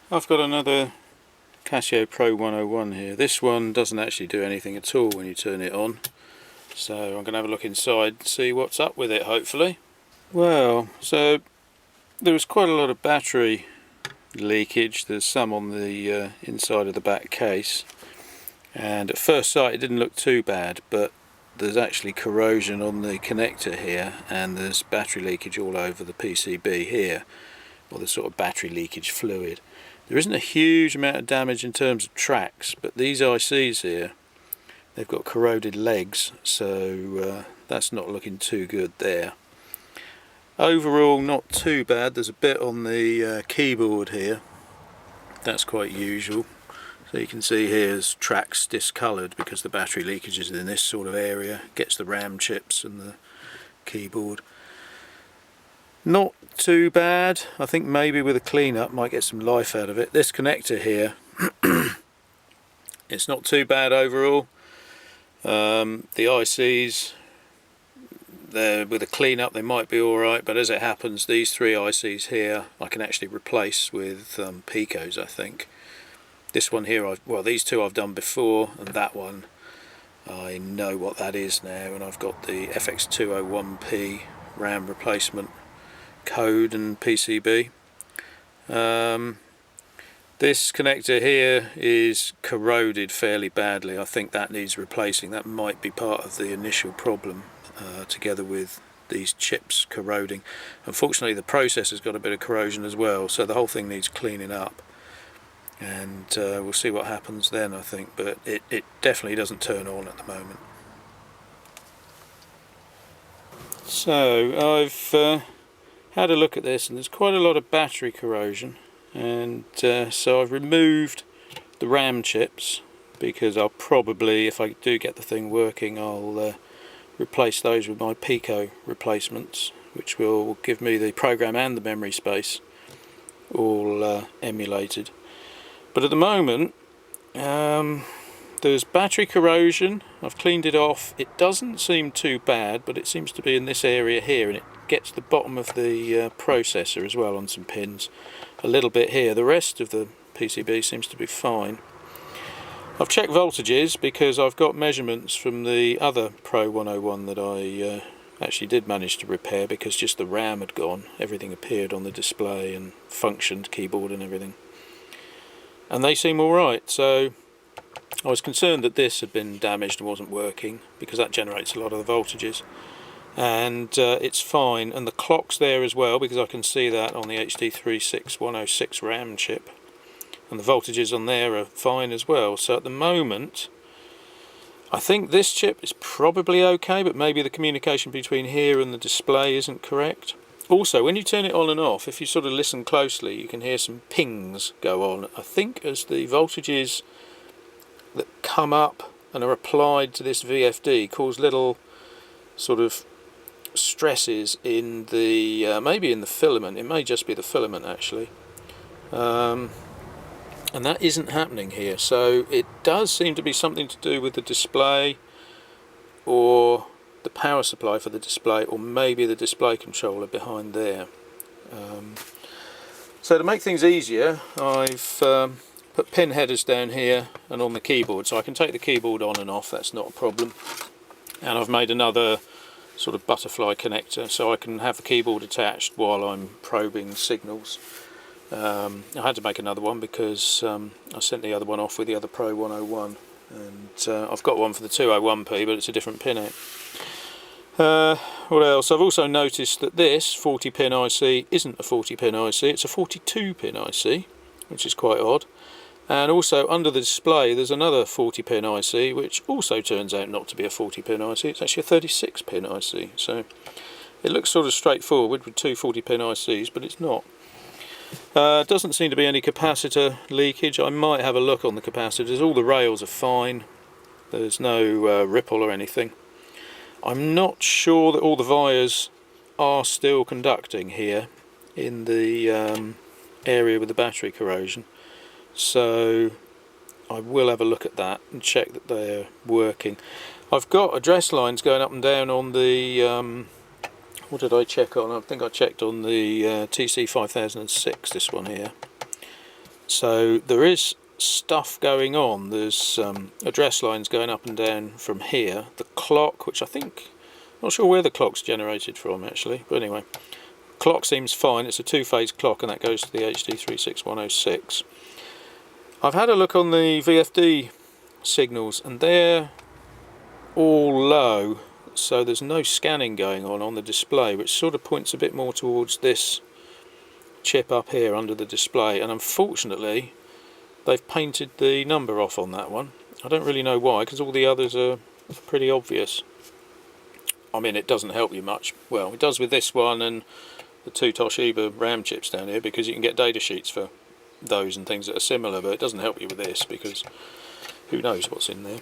I've got another Casio PRO-101 here. This one doesn't actually do anything at all when you turn it on, so I'm going to have a look inside and see what's up with it, hopefully. Well, so there was quite a lot of battery leakage. There's some on the inside of the back case, and at first sight it didn't look too bad, but there's actually corrosion on the connector here, and there's battery leakage all over the PCB here, or the sort of battery leakage fluid. There isn't a huge amount of damage in terms of tracks, but these ICs here, they've got corroded legs, so that's not looking too good there. Overall, not too bad. There's a bit on the keyboard here. That's quite usual. So you can see here's tracks discoloured because the battery leakage is in this sort of area. Gets the RAM chips and the keyboard. Not too bad. I think maybe with a clean-up might get some life out of it. This connector here, it's not too bad overall. The ICs, with a clean-up they might be alright, but as it happens, these three ICs here I can actually replace with Picos, I think. This one here, these two I've done before, and that one I know what that is now, and I've got the FX201P RAM replacement code and PCB. This connector here is corroded fairly badly. I think that needs replacing. That might be part of the initial problem, together with these chips corroding. Unfortunately the processor's got a bit of corrosion as well, so the whole thing needs cleaning up, and we'll see what happens then, I think, but it definitely doesn't turn on at the moment. So I've had a look at this, and there's quite a lot of battery corrosion, and so I've removed the RAM chips, because I'll probably, if I do get the thing working, I'll replace those with my Pico replacements, which will give me the program and the memory space all emulated. But at the moment there's battery corrosion. I've cleaned it off. It doesn't seem too bad, but it seems to be in this area here, and it gets the bottom of the processor as well on some pins a little bit here. The rest of the PCB seems to be fine. I've checked voltages because I've got measurements from the other PRO-101 that I actually did manage to repair, because just the RAM had gone. Everything appeared on the display and functioned, keyboard and everything, and they seem alright. So I was concerned that this had been damaged and wasn't working, because that generates a lot of the voltages, and it's fine. And the clock's there as well, because I can see that on the HD36106 RAM chip, and the voltages on there are fine as well. So at the moment I think this chip is probably okay, but maybe the communication between here and the display isn't correct. Also, when you turn it on and off, if you sort of listen closely, you can hear some pings go on. I think as the voltages that come up and are applied to this VFD cause little sort of stresses in the maybe in the filament. It may just be the filament actually, and that isn't happening here. So it does seem to be something to do with the display, or the power supply for the display, or maybe the display controller behind there. So to make things easier, I've put pin headers down here and on the keyboard, so I can take the keyboard on and off, that's not a problem. And I've made another sort of butterfly connector, so I can have the keyboard attached while I'm probing signals. I had to make another one because I sent the other one off with the other PRO-101, and I've got one for the 201P, but it's a different pin out. What else? I've also noticed that this 40-pin IC isn't a 40-pin IC, it's a 42-pin IC, which is quite odd. And also under the display there's another 40-pin IC, which also turns out not to be a 40-pin IC, it's actually a 36-pin IC. So it looks sort of straightforward with two 40-pin ICs, but it's not. Doesn't seem to be any capacitor leakage. I might have a look on the capacitors. All the rails are fine, there's no ripple or anything. I'm not sure that all the wires are still conducting here in the area with the battery corrosion, so I will have a look at that and check that they're working. I've got address lines going up and down on the what did I check on? I think I checked on the TC5006, this one here, So there is stuff going on. There's address lines going up and down from here. The clock, which I think, not sure where the clock's generated from actually, but anyway, clock seems fine. It's a two-phase clock and that goes to the HD36106. I've had a look on the VFD signals and they're all low, so there's no scanning going on the display, which sort of points a bit more towards this chip up here under the display, and unfortunately they've painted the number off on that one. I don't really know why, because all the others are pretty obvious. I mean, it doesn't help you much. Well, it does with this one and the two Toshiba RAM chips down here, because you can get data sheets for those and things that are similar, but it doesn't help you with this because who knows what's in there.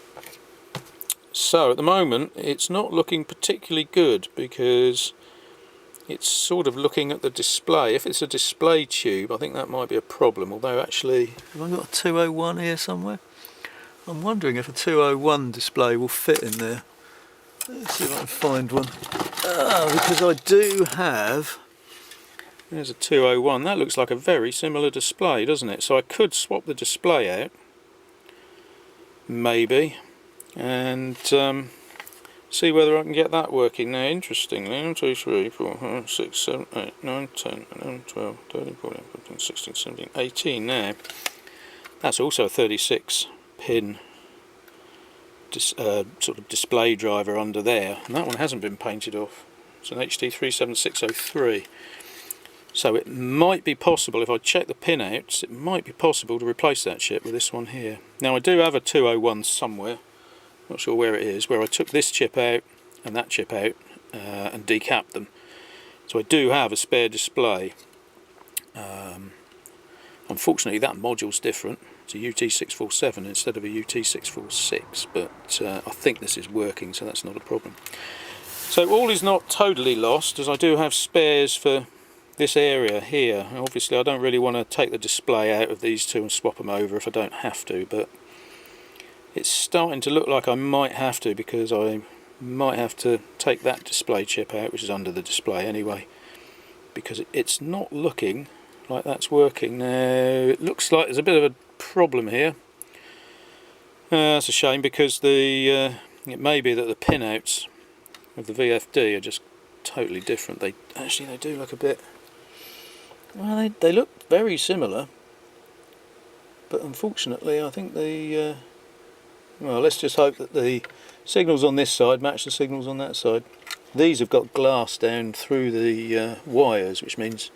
So at the moment it's not looking particularly good, because it's sort of looking at the display. If it's a display tube, I think that might be a problem, although actually, have I got a 201 here somewhere? I'm wondering if a 201 display will fit in there. Let's see if I can find one. Because I do have... There's a 201. That looks like a very similar display, doesn't it? So I could swap the display out, maybe, and see whether I can get that working. Now, interestingly, 1, 2, 3, 4, 5, 6, 7, 8, 9, 10, 11, 12, 13, 14, 15, 16, 17, 18 now. That's also a 36 pin sort of display driver under there, and that one hasn't been painted off. It's an HD37603. So it might be possible, if I check the pin outs, it might be possible to replace that chip with this one here. Now I do have a 201 somewhere, not sure where it is, where I took this chip out and that chip out and decapped them. So I do have a spare display. Unfortunately that module's different. It's a UT647 instead of a UT646, but I think this is working, so that's not a problem. So all is not totally lost, as I do have spares for this area here. Obviously I don't really want to take the display out of these two and swap them over if I don't have to, but it's starting to look like I might have to, because I might have to take that display chip out, which is under the display anyway, because it's not looking like that's working. Now it looks like there's a bit of a problem here. That's a shame, because the it may be that the pin outs of the VFD are just totally different. They do look a bit, well, they look very similar, but unfortunately I think the well, let's just hope that the signals on this side match the signals on that side. These have got glass down through the wires, which means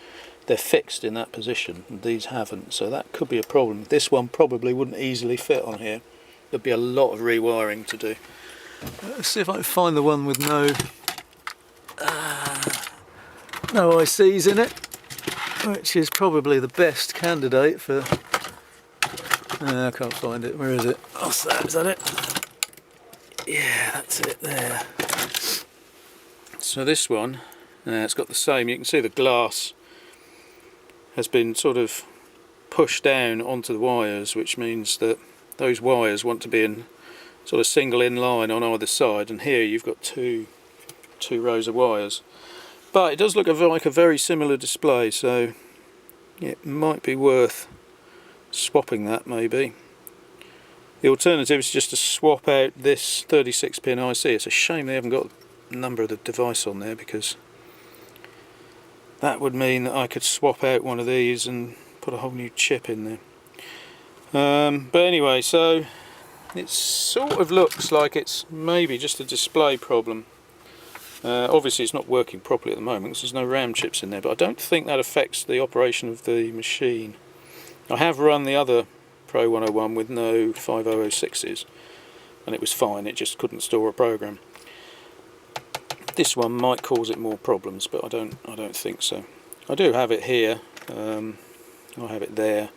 they're fixed in that position, and these haven't, so that could be a problem. This one probably wouldn't easily fit on here. There'd be a lot of rewiring to do. Let's see if I can find the one with no ICs in it, which is probably the best candidate for... I can't find it. Where is it? Oh, is that it? Yeah, that's it there. So this one, it's got the same, you can see the glass has been sort of pushed down onto the wires, which means that those wires want to be in sort of single in line on either side, and here you've got two rows of wires. But it does look like a very similar display, so it might be worth swapping that maybe. The alternative is just to swap out this 36 pin IC. It's a shame they haven't got the number of the device on there, because that would mean that I could swap out one of these and put a whole new chip in there. But anyway, so it sort of looks like it's maybe just a display problem. Obviously it's not working properly at the moment because there's no RAM chips in there, but I don't think that affects the operation of the machine. I have run the other PRO-101 with no 5006s and it was fine, it just couldn't store a program. This one might cause it more problems, but I don't think so. I do have it here, I have it there,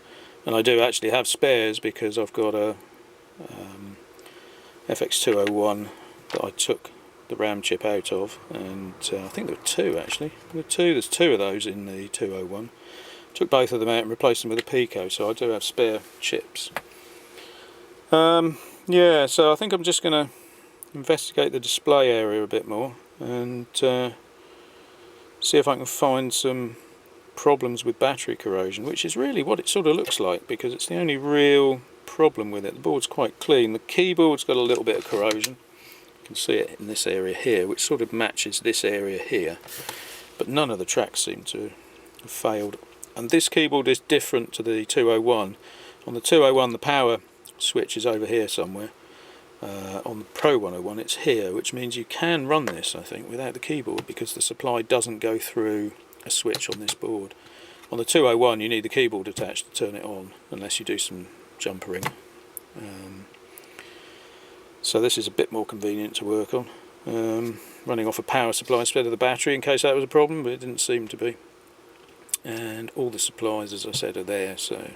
and I do actually have spares because I've got a FX201 that I took the RAM chip out of, and I think there were two actually. There's two of those in the 201. Took both of them out and replaced them with a Pico, so I do have spare chips. Yeah, so I think I'm just going to investigate the display area a bit more and see if I can find some problems with battery corrosion, which is really what it sort of looks like, because it's the only real problem with it. The board's quite clean. The keyboard's got a little bit of corrosion. You can see it in this area here, which sort of matches this area here, but none of the tracks seem to have failed. And this keyboard is different to the 201. On the 201 the power switch is over here somewhere. On the PRO-101 it's here, which means you can run this, I think, without the keyboard, because the supply doesn't go through a switch on this board. On the 201 you need the keyboard attached to turn it on, unless you do some jumpering. So this is a bit more convenient to work on. Running off a power supply instead of the battery in case that was a problem, but it didn't seem to be. And all the supplies, as I said, are there, so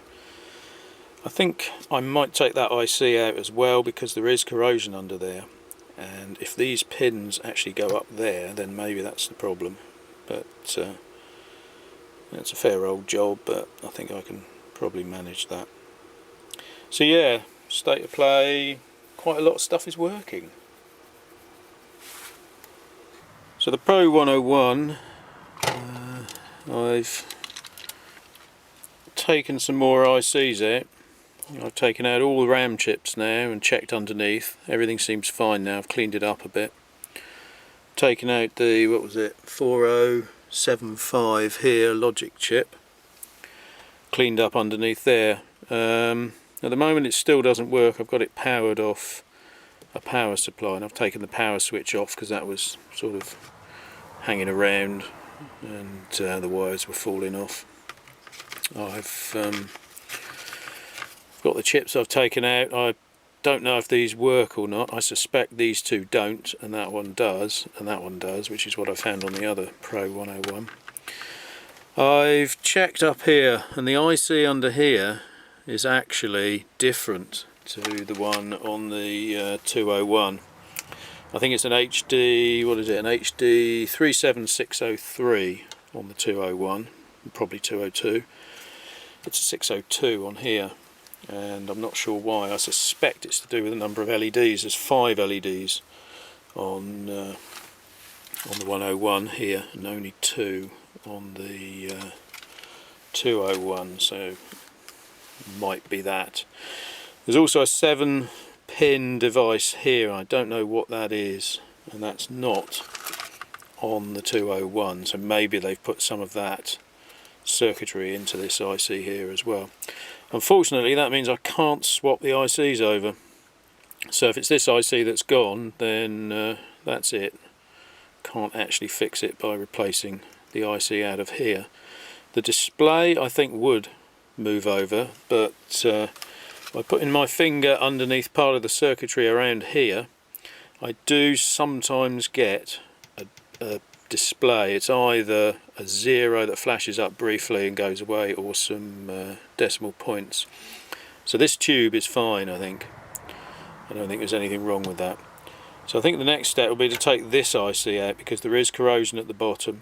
I think I might take that IC out as well, because there is corrosion under there, and if these pins actually go up there, then maybe that's the problem. But it's a fair old job, but I think I can probably manage that. So yeah, state of play, quite a lot of stuff is working. So the PRO-101, I've taken some more ICs out. I've taken out all the RAM chips now and checked underneath. Everything seems fine now. I've cleaned it up a bit. Taken out the, what was it, 4075 here logic chip. Cleaned up underneath there. At the moment it still doesn't work. I've got it powered off a power supply, and I've taken the power switch off because that was sort of hanging around and the wires were falling off. I've got the chips I've taken out. I don't know if these work or not. I suspect these two don't, and that one does, and that one does, which is what I found on the other PRO-101. I've checked up here, and the IC under here is actually different to the one on the 201. I think it's an HD, what is it, an HD 37603 on the 201, probably 202. It's a 602 on here, and I'm not sure why. I suspect it's to do with the number of LEDs. There's 5 LEDs on the 101 here, and only 2 on the 201, so might be that. There's also a 7-pin device here. I don't know what that is, and that's not on the 201, so maybe they've put some of that circuitry into this IC here as well. Unfortunately, that means I can't swap the ICs over. So if it's this IC that's gone, then that's it. Can't actually fix it by replacing the IC out of here. The display I think would move over, but by putting my finger underneath part of the circuitry around here, I do sometimes get a display. It's either a 0 that flashes up briefly and goes away, or some decimal points. So this tube is fine, I think. I don't think there's anything wrong with that. So I think the next step will be to take this IC out, because there is corrosion at the bottom,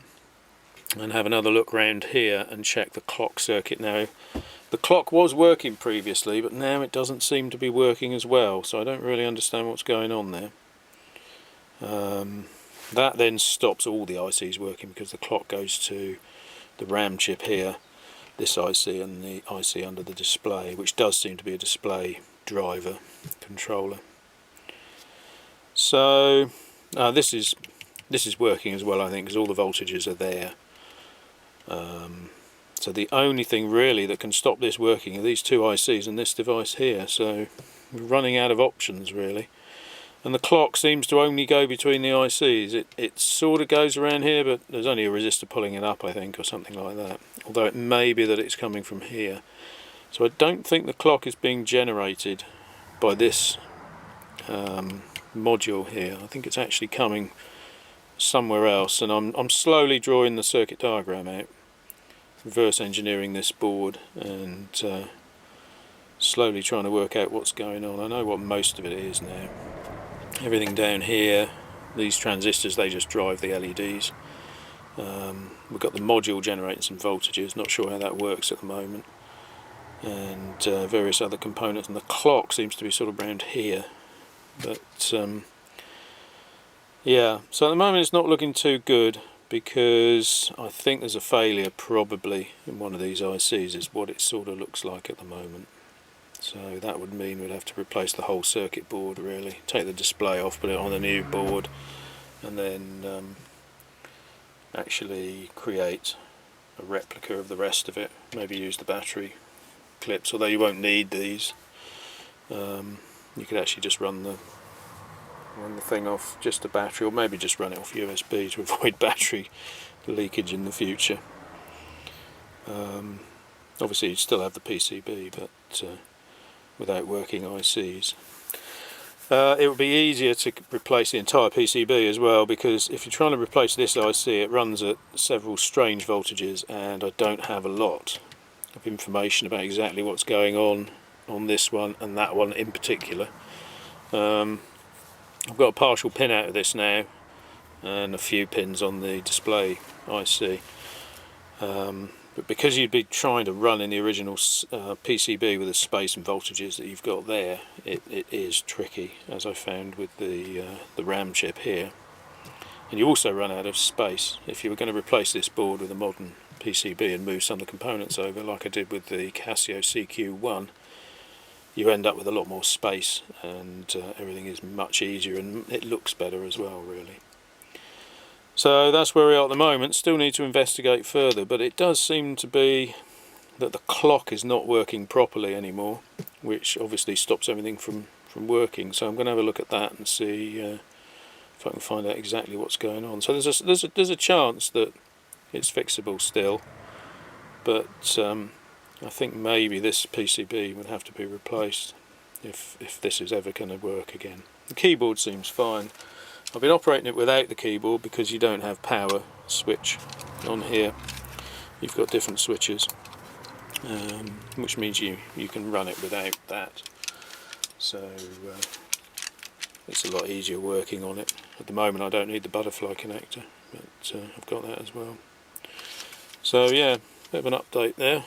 and have another look round here and check the clock circuit now. The clock was working previously, but now it doesn't seem to be working as well, so I don't really understand what's going on there. That then stops all the ICs working, because the clock goes to the RAM chip here, this IC, and the IC under the display, which does seem to be a display driver controller. So this is working as well, I think, because all the voltages are there. So the only thing really that can stop this working are these two ICs and this device here, so we're running out of options really. And the clock seems to only go between the ICs. It sort of goes around here, but there's only a resistor pulling it up, I think, or something like that. Although it may be that it's coming from here. So I don't think the clock is being generated by this module here. I think it's actually coming somewhere else, and I'm slowly drawing the circuit diagram out, reverse engineering this board, and slowly trying to work out what's going on. I know what most of it is now. Everything down here, these transistors, they just drive the LEDs. We've got the module generating some voltages, not sure how that works at the moment, and various other components, and the clock seems to be sort of around here. But yeah, so at the moment it's not looking too good, because I think there's a failure probably in one of these ICs, is what it sort of looks like at the moment. So that would mean we'd have to replace the whole circuit board really, take the display off, put it on a new board, and then actually create a replica of the rest of it. Maybe use the battery clips, although you won't need these. You could actually just run the thing off just a battery, or maybe just run it off USB to avoid battery leakage in the future. Obviously you'd still have the PCB, but without working ICs. It would be easier to replace the entire PCB as well, because if you're trying to replace this IC, it runs at several strange voltages, and I don't have a lot of information about exactly what's going on this one and that one in particular. I've got a partial pin out of this now and a few pins on the display IC, but because you'd be trying to run in the original PCB with the space and voltages that you've got there, it is tricky, as I found with the RAM chip here. And you also run out of space. If you were going to replace this board with a modern PCB and move some of the components over, like I did with the Casio CQ1, you end up with a lot more space, and everything is much easier, and it looks better as well, really. So that's where we are at the moment. Still need to investigate further, but it does seem to be that the clock is not working properly anymore, which obviously stops everything from working. So I'm going to have a look at that and see if I can find out exactly what's going on. So there's a chance that it's fixable still, but I think maybe this PCB would have to be replaced if this is ever going to work again. The keyboard seems fine. I've been operating it without the keyboard because you don't have power switch on here. You've got different switches, which means you can run it without that. So it's a lot easier working on it. At the moment I don't need the butterfly connector, but I've got that as well. So yeah, bit of an update there.